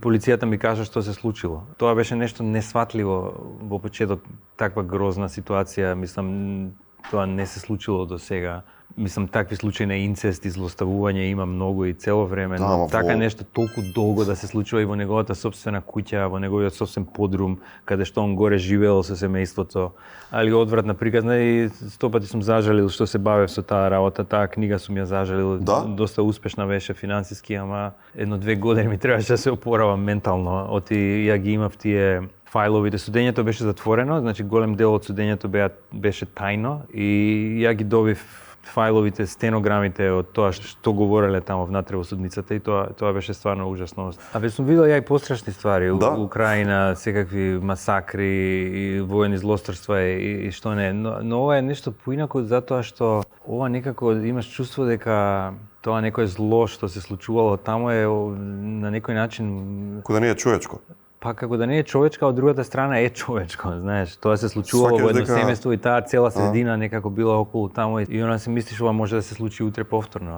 Полицијата ми кажа што се случило. Тоа беше нешто несватливо во почеток, таква грозна ситуација, мислам, тоа не се случило до сега. Мислам, такви случаи на инцест и злоставување има многу и цело време, но така нешто толку долго да се случува и во неговата сопствена куќа, во неговиот собствен подрум, каде што он горе живеел со семејството. Али одвратна приказна и 100 пати сум зажалил што се бавев со таа работа, таа книга сум ја зажалил, доста успешна беше финансиски, ама 1-2 години ми требаше да се опоравам ментално. Оти ја ги имав тие фајловите, судењето беше затворено, значи голем дел од судењето беше тајно и ја ги добив фајловите, стенограмите од тоа што говореле тамо внатре во судницата и тоа беше стварно ужасно. Абе сум видел ја и пострашни ствари, Украина, секакви масакри и воени злосторства и што не, но ова е нешто поинако затоа што ова некако имаш чувство дека тоа некое зло што се случувало тамо е на некој начин кога не е човечко. Па како да не е човечка, од другата страна е човечко, знаеш. Тоа се случувало во едно семејство и таа цела средина некако била околу тамо и она се мислиш ова може да се случи утре повторно.